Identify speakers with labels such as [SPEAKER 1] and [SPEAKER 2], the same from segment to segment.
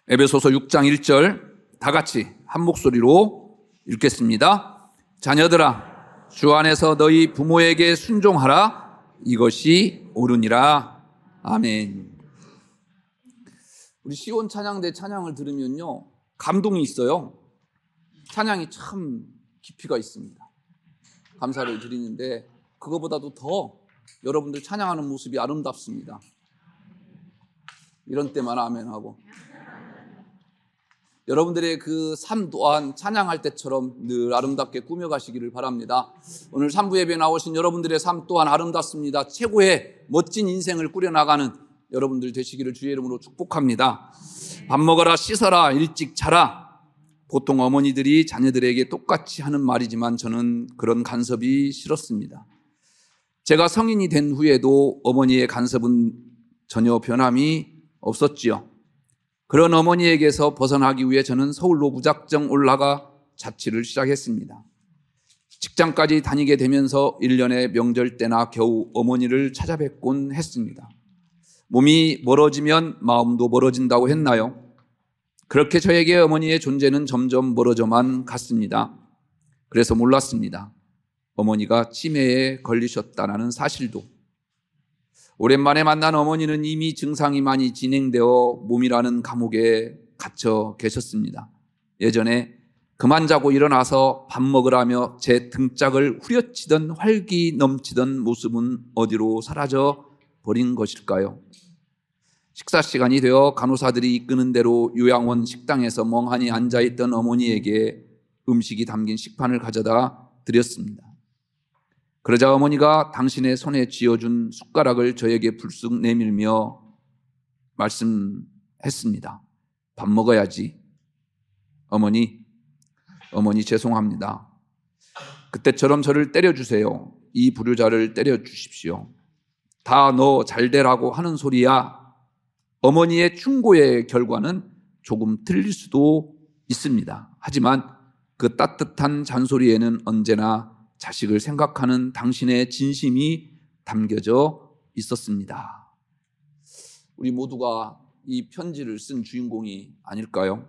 [SPEAKER 1] 에베소서 6장 1절 다 같이 한 목소리로 읽겠습니다. 자녀들아, 주 안에서 너희 부모에게 순종하라. 이것이 옳으니라. 아멘. 우리 시온 찬양대 찬양을 들으면요, 감동이 있어요. 찬양이 참 깊이가 있습니다. 감사를 드리는데 그거보다도 더 여러분들 찬양하는 모습이 아름답습니다. 이런 때만 아멘하고, 여러분들의 그 삶 또한 찬양할 때처럼 늘 아름답게 꾸며가시기를 바랍니다. 오늘 3부 예배에 나오신 여러분들의 삶 또한 아름답습니다. 최고의 멋진 인생을 꾸려나가는 여러분들 되시기를 주의 이름으로 축복합니다. 밥 먹어라, 씻어라, 일찍 자라. 보통 어머니들이 자녀들에게 똑같이 하는 말이지만 저는 그런 간섭이 싫었습니다. 제가 성인이 된 후에도 어머니의 간섭은 전혀 변함이 없었지요. 그런 어머니에게서 벗어나기 위해 저는 서울로 무작정 올라가 자취를 시작했습니다. 직장까지 다니게 되면서 1년의 명절 때나 겨우 어머니를 찾아뵙곤 했습니다. 몸이 멀어지면 마음도 멀어진다고 했나요? 그렇게 저에게 어머니의 존재는 점점 멀어져만 갔습니다. 그래서 몰랐습니다. 어머니가 치매에 걸리셨다는 사실도. 오랜만에 만난 어머니는 이미 증상이 많이 진행되어 몸이라는 감옥에 갇혀 계셨습니다. 예전에 그만 자고 일어나서 밥 먹으라며 제 등짝을 후려치던 활기 넘치던 모습은 어디로 사라져 버린 것일까요? 식사 시간이 되어 간호사들이 이끄는 대로 요양원 식당에서 멍하니 앉아있던 어머니에게 음식이 담긴 식판을 가져다 드렸습니다. 그러자 어머니가 당신의 손에 쥐어준 숟가락을 저에게 불쑥 내밀며 말씀했습니다. 밥 먹어야지. 어머니 죄송합니다. 그때처럼 저를 때려주세요. 이 불효자를 때려주십시오. 다 너 잘되라고 하는 소리야. 어머니의 충고의 결과는 조금 틀릴 수도 있습니다. 하지만 그 따뜻한 잔소리에는 언제나 자식을 생각하는 당신의 진심이 담겨져 있었습니다. 우리 모두가 이 편지를 쓴 주인공이 아닐까요?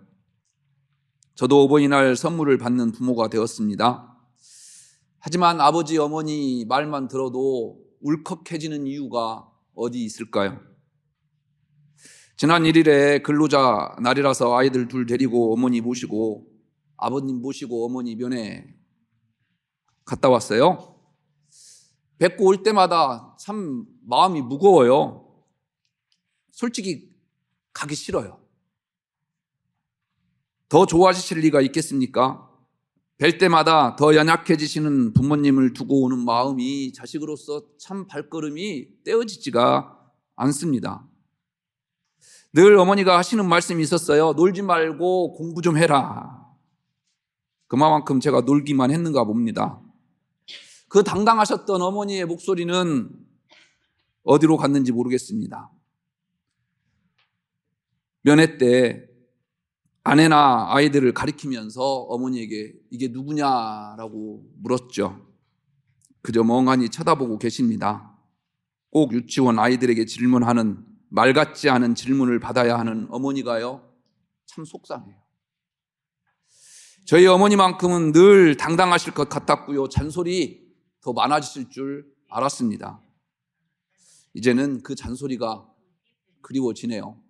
[SPEAKER 1] 저도 어버이날 선물을 받는 부모가 되었습니다. 하지만 아버지, 어머니 말만 들어도 울컥해지는 이유가 어디 있을까요? 지난 1일에 근로자 날이라서 아이들 둘 데리고 어머니 모시고 아버님 모시고 어머니 면회 갔다 왔어요. 뵙고 올 때마다 참 마음이 무거워요. 솔직히 가기 싫어요. 더 좋아지실 리가 있겠습니까? 뵐 때마다 더 연약해지시는 부모님을 두고 오는 마음이 자식으로서 참 발걸음이 떼어지지가 않습니다. 늘 어머니가 하시는 말씀이 있었어요. 놀지 말고 공부 좀 해라. 그만큼 제가 놀기만 했는가 봅니다. 그 당당하셨던 어머니의 목소리는 어디로 갔는지 모르겠습니다. 면회 때 아내나 아이들을 가리키면서 어머니에게 이게 누구냐라고 물었죠. 그저 멍하니 쳐다보고 계십니다. 꼭 유치원 아이들에게 질문하는 말 같지 않은 질문을 받아야 하는 어머니가요, 참 속상해요. 저희 어머니만큼은 늘 당당하실 것 같았고요. 잔소리 더 많아지실 줄 알았습니다. 이제는 그 잔소리가 그리워지네요.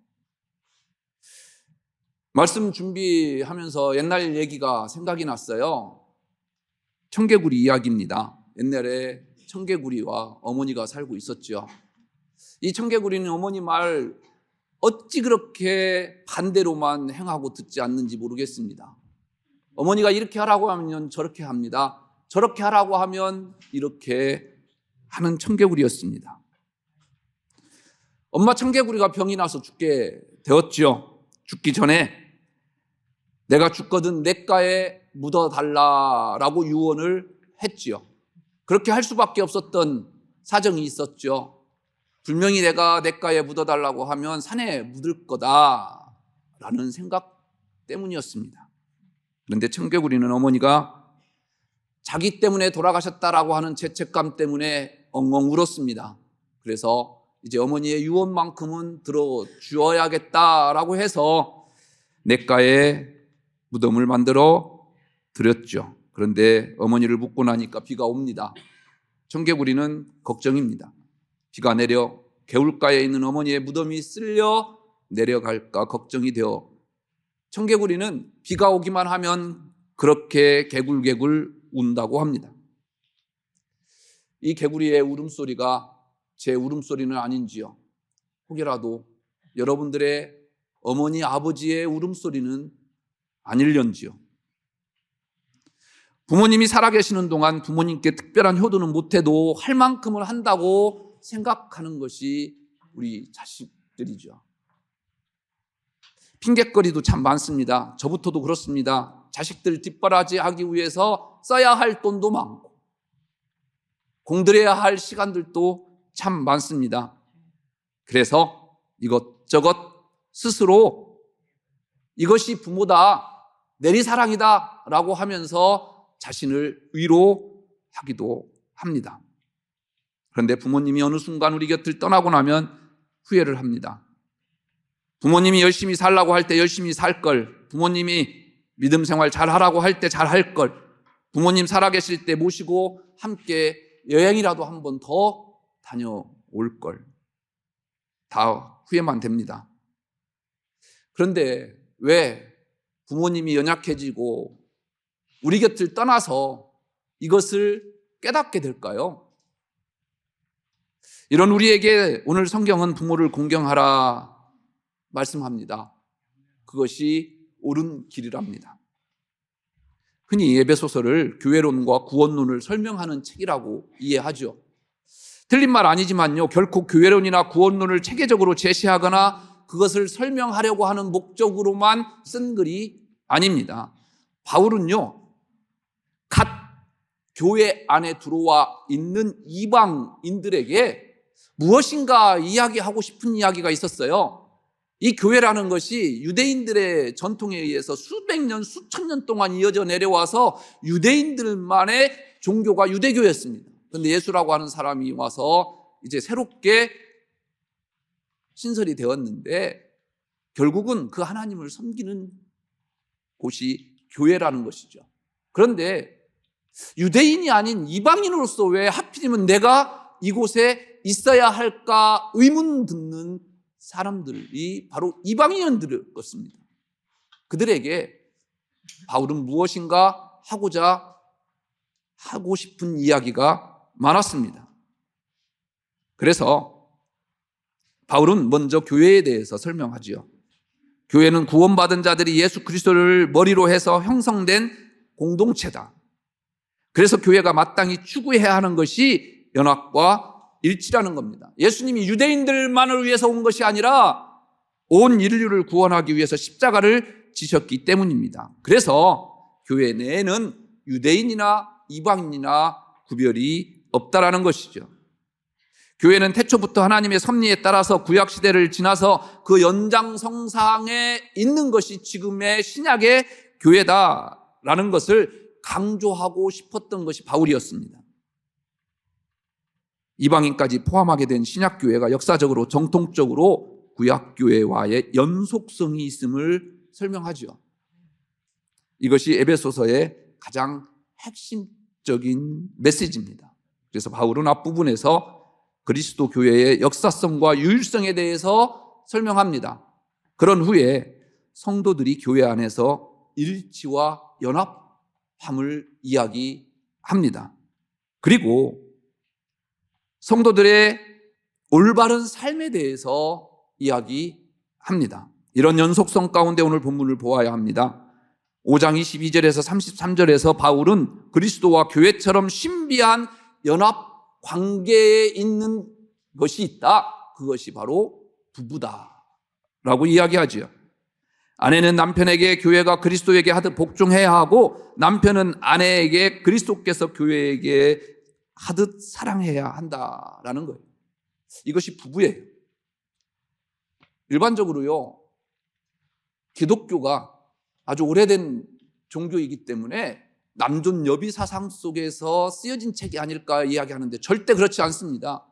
[SPEAKER 1] 말씀 준비하면서 옛날 얘기가 생각이 났어요. 청개구리 이야기입니다. 옛날에 청개구리와 어머니가 살고 있었죠. 이 청개구리는 어머니 말 어찌 그렇게 반대로만 행하고 듣지 않는지 모르겠습니다. 어머니가 이렇게 하라고 하면 저렇게 합니다. 저렇게 하라고 하면 이렇게 하는 청개구리였습니다. 엄마 청개구리가 병이 나서 죽게 되었죠. 죽기 전에 내가 죽거든 냇가에 묻어달라라고 유언을 했지요. 그렇게 할 수밖에 없었던 사정이 있었죠. 분명히 내가 냇가에 묻어달라고 하면 산에 묻을 거다라는 생각 때문이었습니다. 그런데 청개구리는 어머니가 자기 때문에 돌아가셨다라고 하는 죄책감 때문에 엉엉 울었습니다. 그래서 이제 어머니의 유언만큼은 들어주어야겠다라고 해서 냇가에 무덤을 만들어 드렸죠. 그런데 어머니를 묻고 나니까 비가 옵니다. 청개구리는 걱정입니다. 비가 내려 개울가에 있는 어머니의 무덤이 쓸려 내려갈까 걱정이 되어 청개구리는 비가 오기만 하면 그렇게 개굴개굴 운다고 합니다. 이 개구리의 울음소리가 제 울음소리는 아닌지요? 혹여라도 여러분들의 어머니, 아버지의 울음소리는 아닐런지요? 부모님이 살아계시는 동안 부모님께 특별한 효도는 못해도 할 만큼을 한다고 생각하는 것이 우리 자식들이죠. 핑곗거리도 참 많습니다. 저부터도 그렇습니다. 자식들 뒷바라지하기 위해서 써야 할 돈도 많고 공들여야 할 시간들도 참 많습니다. 그래서 이것저것 스스로 이것이 부모다, 내리사랑이다 라고 하면서 자신을 위로하기도 합니다. 그런데 부모님이 어느 순간 우리 곁을 떠나고 나면 후회를 합니다. 부모님이 열심히 살라고 할 때 열심히 살 걸, 부모님이 믿음 생활 잘하라고 할 때 잘할 걸, 부모님 살아계실 때 모시고 함께 여행이라도 한 번 더 다녀올 걸, 다 후회만 됩니다. 그런데 왜 부모님이 연약해지고 우리 곁을 떠나서 이것을 깨닫게 될까요? 이런 우리에게 오늘 성경은 부모를 공경하라 말씀합니다. 그것이 옳은 길이랍니다. 흔히 에베소서를 교회론과 구원론을 설명하는 책이라고 이해하죠. 틀린 말 아니지만요, 결코 교회론이나 구원론을 체계적으로 제시하거나 그것을 설명하려고 하는 목적으로만 쓴 글이 아닙니다. 바울은요, 갓 교회 안에 들어와 있는 이방인들에게 무엇인가 이야기하고 싶은 이야기가 있었어요. 이 교회라는 것이 유대인들의 전통에 의해서 수백 년, 수천 년 동안 이어져 내려와서 유대인들만의 종교가 유대교였습니다. 그런데 예수라고 하는 사람이 와서 이제 새롭게 신설이 되었는데 결국은 그 하나님을 섬기는 곳이 교회라는 것이죠. 그런데 유대인이 아닌 이방인으로서 왜 하필이면 내가 이곳에 있어야 할까 의문 듣는 사람들이 바로 이방인들이었습니다. 그들에게 바울은 무엇인가 하고 싶은 이야기가 많았습니다. 그래서 바울은 먼저 교회에 대해서 설명하지요. 교회는 구원받은 자들이 예수 그리스도를 머리로 해서 형성된 공동체다. 그래서 교회가 마땅히 추구해야 하는 것이 연합과 일치라는 겁니다. 예수님이 유대인들만을 위해서 온 것이 아니라 온 인류를 구원하기 위해서 십자가를 지셨기 때문입니다. 그래서 교회 내에는 유대인이나 이방인이나 구별이 없다라는 것이죠. 교회는 태초부터 하나님의 섭리에 따라서 구약시대를 지나서 그 연장성상에 있는 것이 지금의 신약의 교회다라는 것을 강조하고 싶었던 것이 바울이었습니다. 이방인까지 포함하게 된 신약교회가 역사적으로 정통적으로 구약교회와의 연속성이 있음을 설명하죠. 이것이 에베소서의 가장 핵심적인 메시지입니다. 그래서 바울은 앞부분에서 그리스도 교회의 역사성과 유일성에 대해서 설명합니다. 그런 후에 성도들이 교회 안에서 일치와 연합함을 이야기합니다. 그리고 성도들의 올바른 삶에 대해서 이야기합니다. 이런 연속성 가운데 오늘 본문을 보아야 합니다. 5장 22절에서 33절에서 바울은 그리스도와 교회처럼 신비한 연합 관계에 있는 것이 있다. 그것이 바로 부부다라고 이야기하지요. 아내는 남편에게 교회가 그리스도에게 하듯 복종해야 하고 남편은 아내에게 그리스도께서 교회에게 하듯 사랑해야 한다라는 거예요. 이것이 부부예요. 일반적으로요, 기독교가 아주 오래된 종교이기 때문에 남존 여비 사상 속에서 쓰여진 책이 아닐까 이야기하는데 절대 그렇지 않습니다.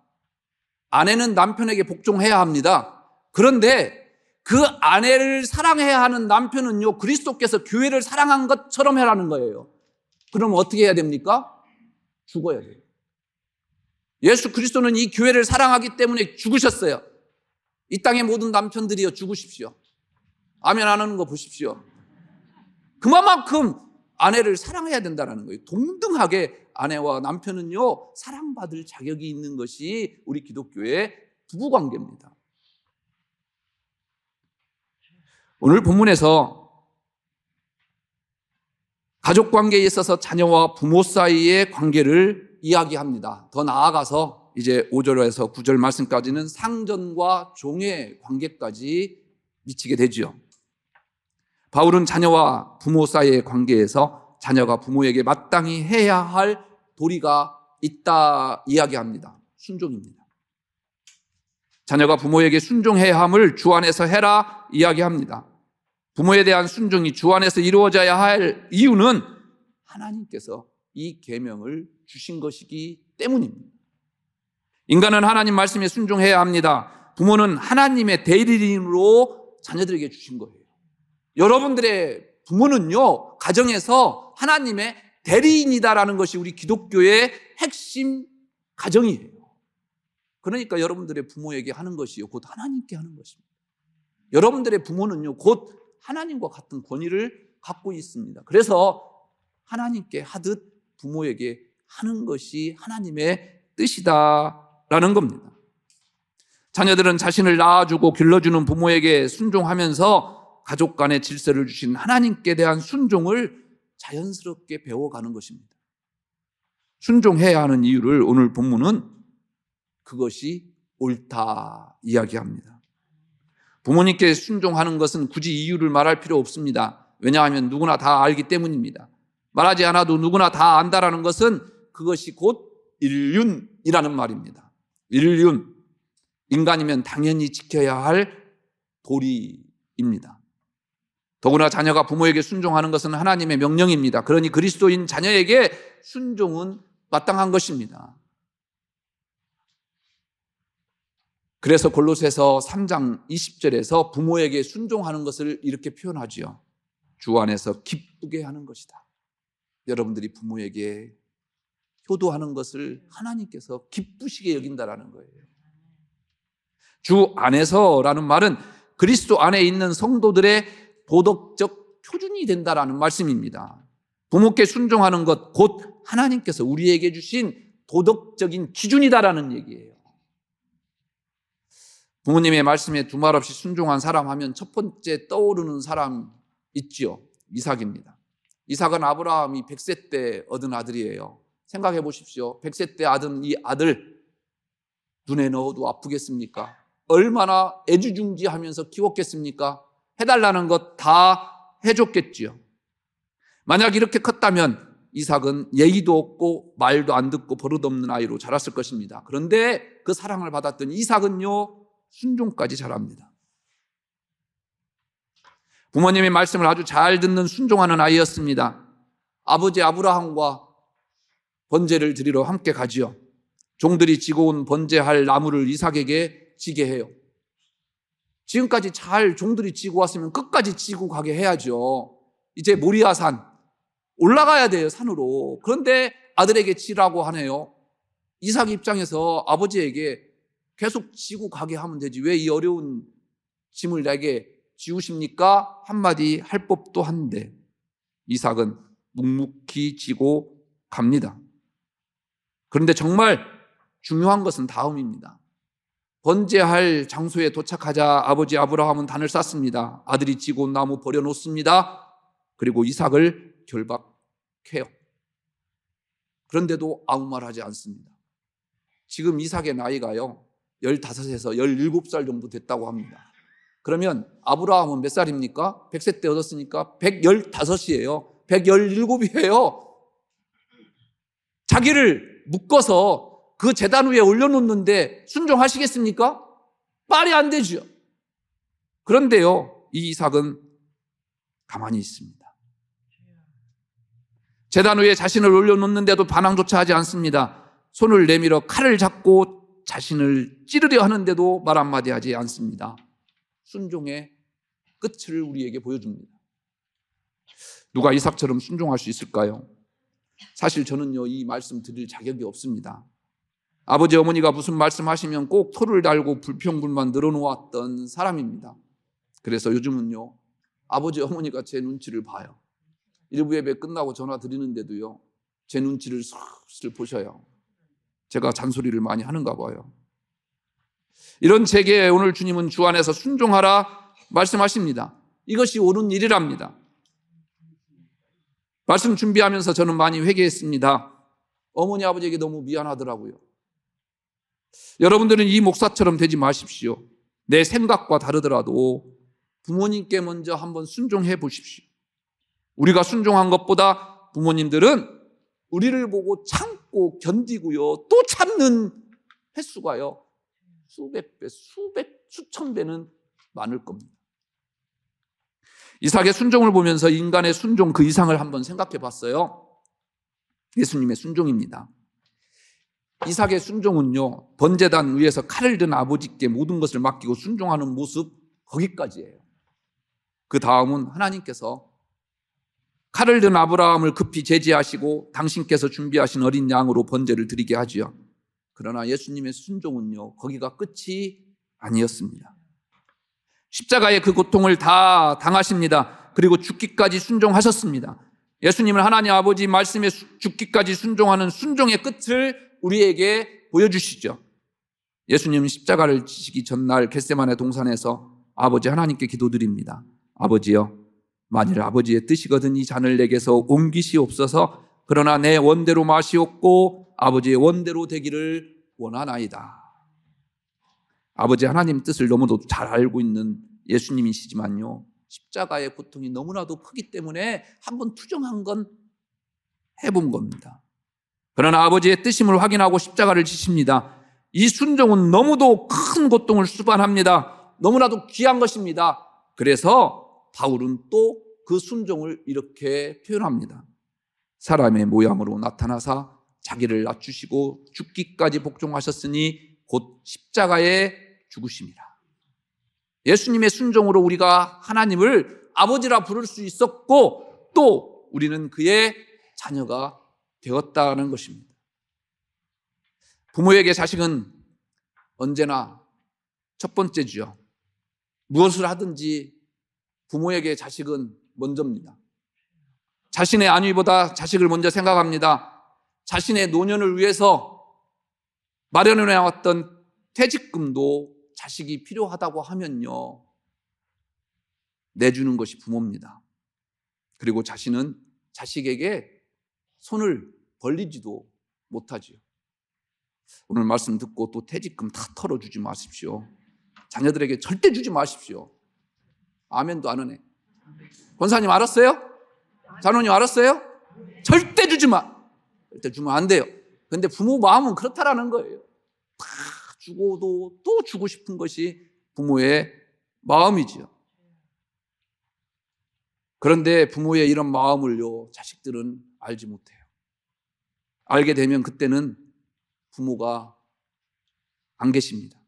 [SPEAKER 1] 아내는 남편에게 복종해야 합니다. 그런데 그 아내를 사랑해야 하는 남편은요, 그리스도께서 교회를 사랑한 것처럼 해라는 거예요. 그럼 어떻게 해야 됩니까? 죽어야 돼요. 예수 그리스도는 이 교회를 사랑하기 때문에 죽으셨어요. 이 땅의 모든 남편들이여 죽으십시오. 아멘 안 하는 거 보십시오. 그만큼 아내를 사랑해야 된다는 거예요. 동등하게 아내와 남편은요, 사랑받을 자격이 있는 것이 우리 기독교의 부부관계입니다. 오늘 본문에서 가족관계에 있어서 자녀와 부모 사이의 관계를 이야기합니다. 더 나아가서 이제 5절에서 9절 말씀까지는 상전과 종의 관계까지 미치게 되죠. 바울은 자녀와 부모 사이의 관계에서 자녀가 부모에게 마땅히 해야 할 도리가 있다 이야기합니다. 순종입니다. 자녀가 부모에게 순종해야 함을 주 안에서 해라 이야기합니다. 부모에 대한 순종이 주 안에서 이루어져야 할 이유는 하나님께서 이 계명을 주신 것이기 때문입니다. 인간은 하나님 말씀에 순종해야 합니다. 부모는 하나님의 대리인으로 자녀들에게 주신 거예요. 여러분들의 부모는요, 가정에서 하나님의 대리인이다라는 것이 우리 기독교의 핵심 가정이에요. 그러니까 여러분들의 부모에게 하는 것이요, 곧 하나님께 하는 것입니다. 여러분들의 부모는요, 곧 하나님과 같은 권위를 갖고 있습니다. 그래서 하나님께 하듯 부모에게 하는 것이 하나님의 뜻이다라는 겁니다. 자녀들은 자신을 낳아주고 길러주는 부모에게 순종하면서 가족 간의 질서를 주신 하나님께 대한 순종을 자연스럽게 배워가는 것입니다. 순종해야 하는 이유를 오늘 본문은 그것이 옳다 이야기합니다. 부모님께 순종하는 것은 굳이 이유를 말할 필요 없습니다. 왜냐하면 누구나 다 알기 때문입니다. 말하지 않아도 누구나 다 안다라는 것은 그것이 곧 인륜이라는 말입니다. 인륜, 인간이면 당연히 지켜야 할 도리입니다. 더구나 자녀가 부모에게 순종하는 것은 하나님의 명령입니다. 그러니 그리스도인 자녀에게 순종은 마땅한 것입니다. 그래서 골로새서 3장 20절에서 부모에게 순종하는 것을 이렇게 표현하지요. 주 안에서 기쁘게 하는 것이다. 여러분들이 부모에게 효도하는 것을 하나님께서 기쁘시게 여긴다라는 거예요. 주 안에서라는 말은 그리스도 안에 있는 성도들의 도덕적 표준이 된다라는 말씀입니다. 부모께 순종하는 것, 곧 하나님께서 우리에게 주신 도덕적인 기준이다라는 얘기예요. 부모님의 말씀에 두말 없이 순종한 사람 하면 첫 번째 떠오르는 사람 있지요. 이삭입니다. 이삭은 아브라함이 100세 때 얻은 아들이에요. 생각해 보십시오. 100세 때 얻은 이 아들 눈에 넣어도 아프겠습니까? 얼마나 애지중지하면서 키웠겠습니까? 해달라는 것 다 해줬겠지요. 만약 이렇게 컸다면 이삭은 예의도 없고 말도 안 듣고 버릇없는 아이로 자랐을 것입니다. 그런데 그 사랑을 받았던 이삭은요, 순종까지 잘합니다. 부모님의 말씀을 아주 잘 듣는 순종하는 아이였습니다. 아버지 아브라함과 번제를 드리러 함께 가지요. 종들이 지고 온 번제할 나무를 이삭에게 지게 해요. 지금까지 잘 종들이 지고 왔으면 끝까지 지고 가게 해야죠. 이제 모리아산 올라가야 돼요, 산으로. 그런데 아들에게 지라고 하네요. 이삭 입장에서 아버지에게 계속 지고 가게 하면 되지, 왜 이 어려운 짐을 내게 지우십니까? 한마디 할 법도 한데 이삭은 묵묵히 지고 갑니다. 그런데 정말 중요한 것은 다음입니다. 번제할 장소에 도착하자 아버지 아브라함은 단을 쌌습니다. 아들이 지고 온 나무 버려놓습니다. 그리고 이삭을 결박해요. 그런데도 아무 말 하지 않습니다. 지금 이삭의 나이가요, 15에서 17살 정도 됐다고 합니다. 그러면 아브라함은 몇 살입니까? 100세 때 얻었으니까 115이에요. 117이에요. 자기를 묶어서 그 제단 위에 올려놓는데 순종하시겠습니까? 말이 안 되죠. 그런데요, 이 이삭은 가만히 있습니다. 제단 위에 자신을 올려놓는데도 반항조차 하지 않습니다. 손을 내밀어 칼을 잡고 자신을 찌르려 하는데도 말 한마디 하지 않습니다. 순종의 끝을 우리에게 보여줍니다. 누가 이삭처럼 순종할 수 있을까요? 사실 저는요, 이 말씀 드릴 자격이 없습니다. 아버지 어머니가 무슨 말씀하시면 꼭 토를 달고 불평불만 늘어놓았던 사람입니다. 그래서 요즘은요, 아버지 어머니가 제 눈치를 봐요. 일부 예배 끝나고 전화 드리는데도요, 제 눈치를 슬슬 보셔요. 제가 잔소리를 많이 하는가 봐요. 이런 제게 오늘 주님은 주 안에서 순종하라 말씀하십니다. 이것이 옳은 일이랍니다. 말씀 준비하면서 저는 많이 회개했습니다. 어머니 아버지에게 너무 미안하더라고요. 여러분들은 이 목사처럼 되지 마십시오. 내 생각과 다르더라도 부모님께 먼저 한번 순종해 보십시오. 우리가 순종한 것보다 부모님들은 우리를 보고 참고 견디고요, 또 참는 횟수가요, 수백 배, 수천 배는 많을 겁니다. 이삭의 순종을 보면서 인간의 순종 그 이상을 한번 생각해 봤어요. 예수님의 순종입니다. 이삭의 순종은요, 번제단 위에서 칼을 든 아버지께 모든 것을 맡기고 순종하는 모습, 거기까지예요. 그 다음은 하나님께서 칼을 든 아브라함을 급히 제지하시고 당신께서 준비하신 어린 양으로 번제를 드리게 하지요. 그러나 예수님의 순종은요, 거기가 끝이 아니었습니다. 십자가의 그 고통을 다 당하십니다. 그리고 죽기까지 순종하셨습니다. 예수님은 하나님 아버지 말씀에 죽기까지 순종하는 순종의 끝을 우리에게 보여주시죠. 예수님은 십자가를 지시기 전날 겟세마네 동산에서 아버지 하나님께 기도드립니다. 아버지여, 만일 아버지의 뜻이거든 이 잔을 내게서 옮기시옵소서. 그러나 내 원대로 마시옵고 아버지의 원대로 되기를 원하나이다. 아버지 하나님 뜻을 너무도 잘 알고 있는 예수님이시지만요, 십자가의 고통이 너무나도 크기 때문에 한번 투정한 건 해본 겁니다. 그러나 아버지의 뜻임을 확인하고 십자가를 지십니다. 이 순종은 너무도 큰 고통을 수반합니다. 너무나도 귀한 것입니다. 그래서 바울은 또 그 순종을 이렇게 표현합니다. 사람의 모양으로 나타나사 자기를 낮추시고 죽기까지 복종하셨으니 곧 십자가에 죽으심이라. 예수님의 순종으로 우리가 하나님을 아버지라 부를 수 있었고 또 우리는 그의 자녀가 되었다는 것입니다. 부모에게 자식은 언제나 첫 번째지요. 무엇을 하든지 부모에게 자식은 먼저입니다. 자신의 안위보다 자식을 먼저 생각합니다. 자신의 노년을 위해서 마련해왔던 퇴직금도 자식이 필요하다고 하면요, 내주는 것이 부모입니다. 그리고 자신은 자식에게 손을 벌리지도 못하지요. 오늘 말씀 듣고 또 퇴직금 다 털어주지 마십시오. 자녀들에게 절대 주지 마십시오. 아멘도 안 하네. 권사님 알았어요? 장로님 알았어요? 절대 주지 마. 절대 주면 안 돼요. 근데 부모 마음은 그렇다라는 거예요. 다 주고도 또 주고 싶은 것이 부모의 마음이지요. 그런데 부모의 이런 마음을요, 자식들은 알지 못해요. 알게 되면 그때는 부모가 안 계십니다.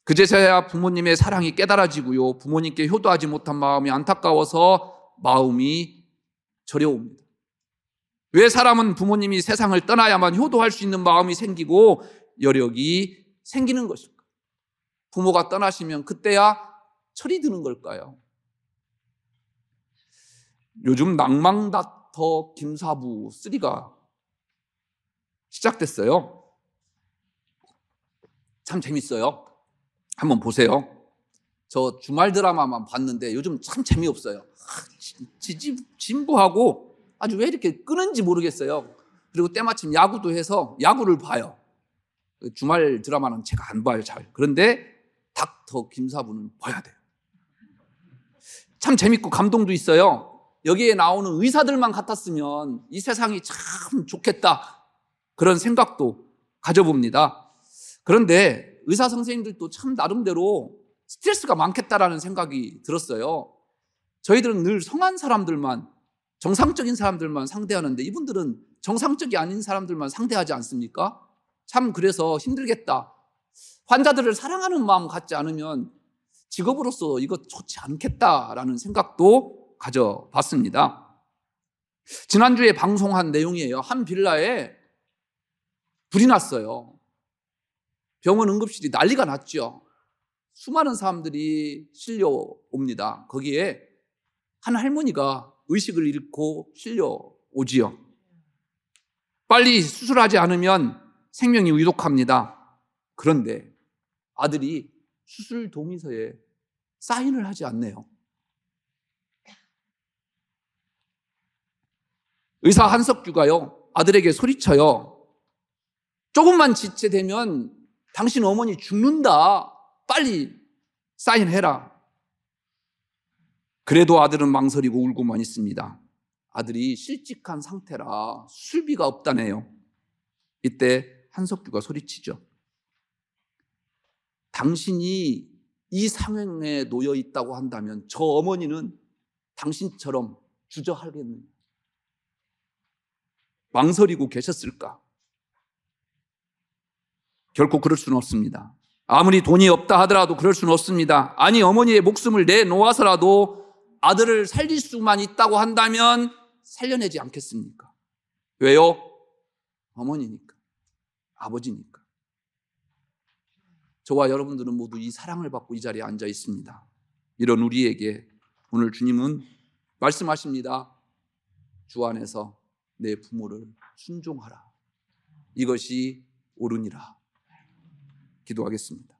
[SPEAKER 1] 그제서야 부모님의 사랑이 깨달아지고요, 부모님께 효도하지 못한 마음이 안타까워서 마음이 저려옵니다. 왜 사람은 부모님이 세상을 떠나야만 효도할 수 있는 마음이 생기고 여력이 생기는 것일까? 부모가 떠나시면 그때야 철이 드는 걸까요? 요즘 낭망닥터 김사부 3가 시작됐어요. 참 재밌어요. 한번 보세요. 저 주말 드라마만 봤는데 요즘 참 재미없어요. 진부하고 아주 왜 이렇게 끄는지 모르겠어요. 그리고 때마침 야구도 해서 야구를 봐요. 주말 드라마는 제가 안 봐요, 잘. 그런데 닥터 김사부는 봐야 돼요. 참 재밌고 감동도 있어요. 여기에 나오는 의사들만 같았으면 이 세상이 참 좋겠다, 그런 생각도 가져봅니다. 그런데 의사 선생님들도 참 나름대로 스트레스가 많겠다라는 생각이 들었어요. 저희들은 늘 성한 사람들만, 정상적인 사람들만 상대하는데 이분들은 정상적이 아닌 사람들만 상대하지 않습니까? 참 그래서 힘들겠다. 환자들을 사랑하는 마음 갖지 않으면 직업으로서 이거 좋지 않겠다라는 생각도 가져봤습니다. 지난주에 방송한 내용이에요. 한 빌라에 불이 났어요. 병원 응급실이 난리가 났죠. 수많은 사람들이 실려옵니다. 거기에 한 할머니가 의식을 잃고 실려오지요. 빨리 수술하지 않으면 생명이 위독합니다. 그런데 아들이 수술 동의서에 사인을 하지 않네요. 의사 한석규가요, 아들에게 소리쳐요. 조금만 지체되면 당신 어머니 죽는다. 빨리 사인해라. 그래도 아들은 망설이고 울고만 있습니다. 아들이 실직한 상태라 수술비가 없다네요. 이때 한석규가 소리치죠. 당신이 이 상황에 놓여 있다고 한다면 저 어머니는 당신처럼 주저하겠느냐. 망설이고 계셨을까? 결코 그럴 수는 없습니다. 아무리 돈이 없다 하더라도 그럴 수는 없습니다. 아니, 어머니의 목숨을 내놓아서라도 아들을 살릴 수만 있다고 한다면 살려내지 않겠습니까? 왜요? 어머니니까, 아버지니까. 저와 여러분들은 모두 이 사랑을 받고 이 자리에 앉아 있습니다. 이런 우리에게 오늘 주님은 말씀하십니다. 주 안에서 내 부모를 순종하라. 이것이 옳으니라. 기도하겠습니다.